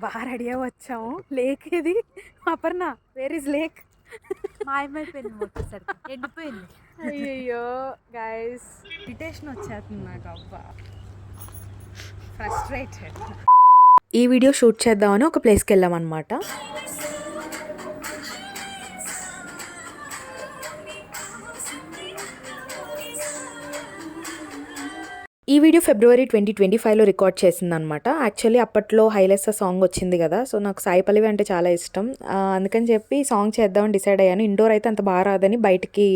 బాగా రెడీ అయ్యి వచ్చాము. లేక్ ఇది అపర్ణ, వేర్ ఇస్ లేక్? మాయమైపోయింది మొట్టసరికి, ఎండిపోయింది. అయ్యయ్యో గైస్, ఇరిటేషన్ వచ్చేస్తుంది నాకు. అబ్బా, ఫ్రస్ట్రేటెడ్. ఈ వీడియో షూట్ చేద్దామని ఒక ప్లేస్కి వెళ్ళామన్నమాట. ఈ వీడియో ఫిబ్రవరి 2025లో రికార్డ్ చేసిందనమాట. యాక్చువల్లీ అప్పట్లో హైలెస్ సాంగ్ వచ్చింది కదా, సో నాకు సాయి పల్లవి అంటే చాలా ఇష్టం. అందుకని చెప్పి సాంగ్ చేద్దామని డిసైడ్ అయ్యాను. ఇండోర్ అయితే అంత బాగా రాదని బయటికి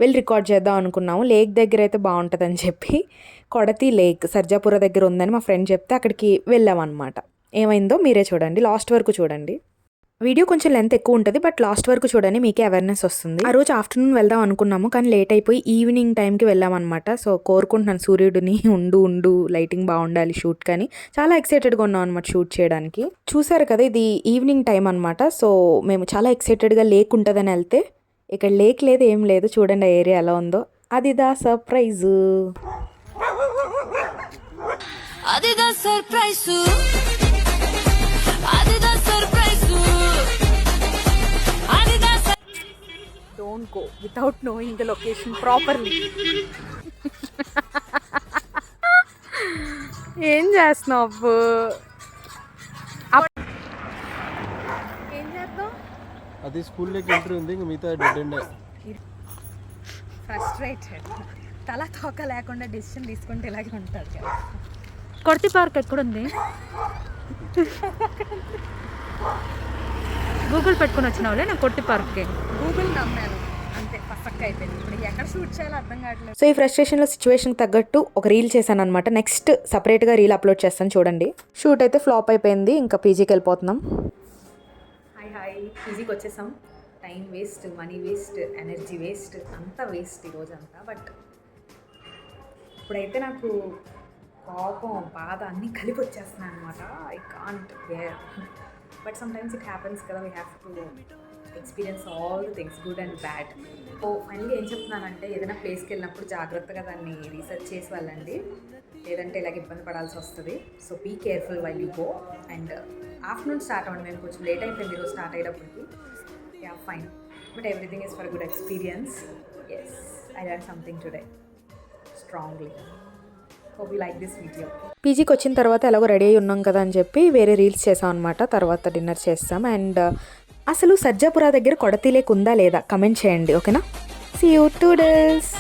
వెళ్ళి రికార్డ్ చేద్దాం అనుకున్నాము. లేక్ దగ్గర అయితే బాగుంటుందని చెప్పి కొడతి లేక్ సర్జాపుర దగ్గర ఉందని మా ఫ్రెండ్ చెప్తే అక్కడికి వెళ్ళామన్నమాట. ఏమైందో మీరే చూడండి, లాస్ట్ వరకు చూడండి. వీడియో కొంచెం లెంత్ ఎక్కువ ఉంటుంది, బట్ లాస్ట్ వరకు చూడండి, మీకే అవేర్నెస్ వస్తుంది. ఆ రోజు ఆఫ్టర్నూన్ వెళ్దాం అనుకున్నాము, కానీ లేట్ అయిపోయి ఈవినింగ్ టైంకి వెళ్ళామన్నమాట. సో కోరుకుంటున్నాను సూర్యుడిని ఉండు లైటింగ్ బాగుండాలి షూట్, కానీ చాలా ఎక్సైటెడ్గా ఉన్నాం అనమాట షూట్ చేయడానికి. చూసారు కదా, ఇది ఈవినింగ్ టైం అనమాట. సో మేము చాలా ఎక్సైటెడ్గా లేక్ ఉంటుందని వెళ్తే ఇక్కడ లేక్ లేదు, ఏం లేదు. చూడండి ఆ ఏరియా ఎలా ఉందో. అదిదా సర్ప్రైజు, అదిదా సర్ప్రైజు, అదిదా surprise. Don't go without knowing the location properly. ఏం చేస్తున్నావు? ఏం చేద్దాం? అది స్కూల్లోకి ఎంట్రీ ఉంది, ఇంక మిగతా డెడ్ ఎండ్. ఫ్రస్ట్రేటెడ్, తల తోక లేకుండా డెసిషన్ తీసుకుంటే ఇలాగే ఉంటాడు కదా. కొడతి పార్క్ ఎక్కడుంది? గూగుల్ పెట్టుకుని వచ్చినావులే నేను కొడతి పార్క్కి. గూగుల్ నమ్మాను అంతే, పర్ఫెక్ట్ అయిపోయింది. ఇప్పుడు ఎక్కడ షూట్ చేయాలో అర్థం కావట్లేదు. సో ఈ ఫ్రస్ట్రేషన్లో సిచ్యువేషన్ తగ్గట్టు ఒక రీల్ చేశాను అనమాట. నెక్స్ట్ సపరేట్గా రీల్ అప్లోడ్ చేస్తాను చూడండి. షూట్ అయితే ఫ్లాప్ అయిపోయింది, ఇంకా పీజీకి వెళ్ళిపోతున్నాం. హాయ్ పీజీకి వచ్చేసాం. Time waste, money waste, energy waste, అంతా వేస్ట్ ఈరోజు అంతా. బట్ ఇప్పుడైతే నాకు కోపం, బాధ అన్నీ కలిపి వచ్చేస్తున్నాయి అనమాట. I can't wear, but sometimes it happens కదా. We have to experience all the things, good and bad. So finally ఏం చెప్తున్నానంటే, ఏదైనా ప్లేస్కి వెళ్ళినప్పుడు జాగ్రత్తగా దాన్ని రీసెర్చ్ చేసి వెళ్ళండి, లేదంటే ఇలాగ ఇబ్బంది పడాల్సి వస్తుంది. So be careful while you go. And afternoon start అవ్వండి, మేము కొంచెం లేట్ అయిపోయింది ఈరోజు స్టార్ట్ అయ్యేటప్పటికి. Yeah fine, but everything is for good experience. Yes, I learn something today strongly. Hope you like this video. పీజీకి వచ్చిన తర్వాత ఎలాగో రెడీ అయ్యి ఉన్నాం కదా అని చెప్పి వేరే రీల్స్ చేసాం అనమాట. తర్వాత డిన్నర్ చేస్తాం. అండ్ అసలు సర్జాపుర దగ్గర కొడతి లేక్ ఉందా లేదా కమెంట్ చేయండి, ఓకేనా? See you టూడల్స్.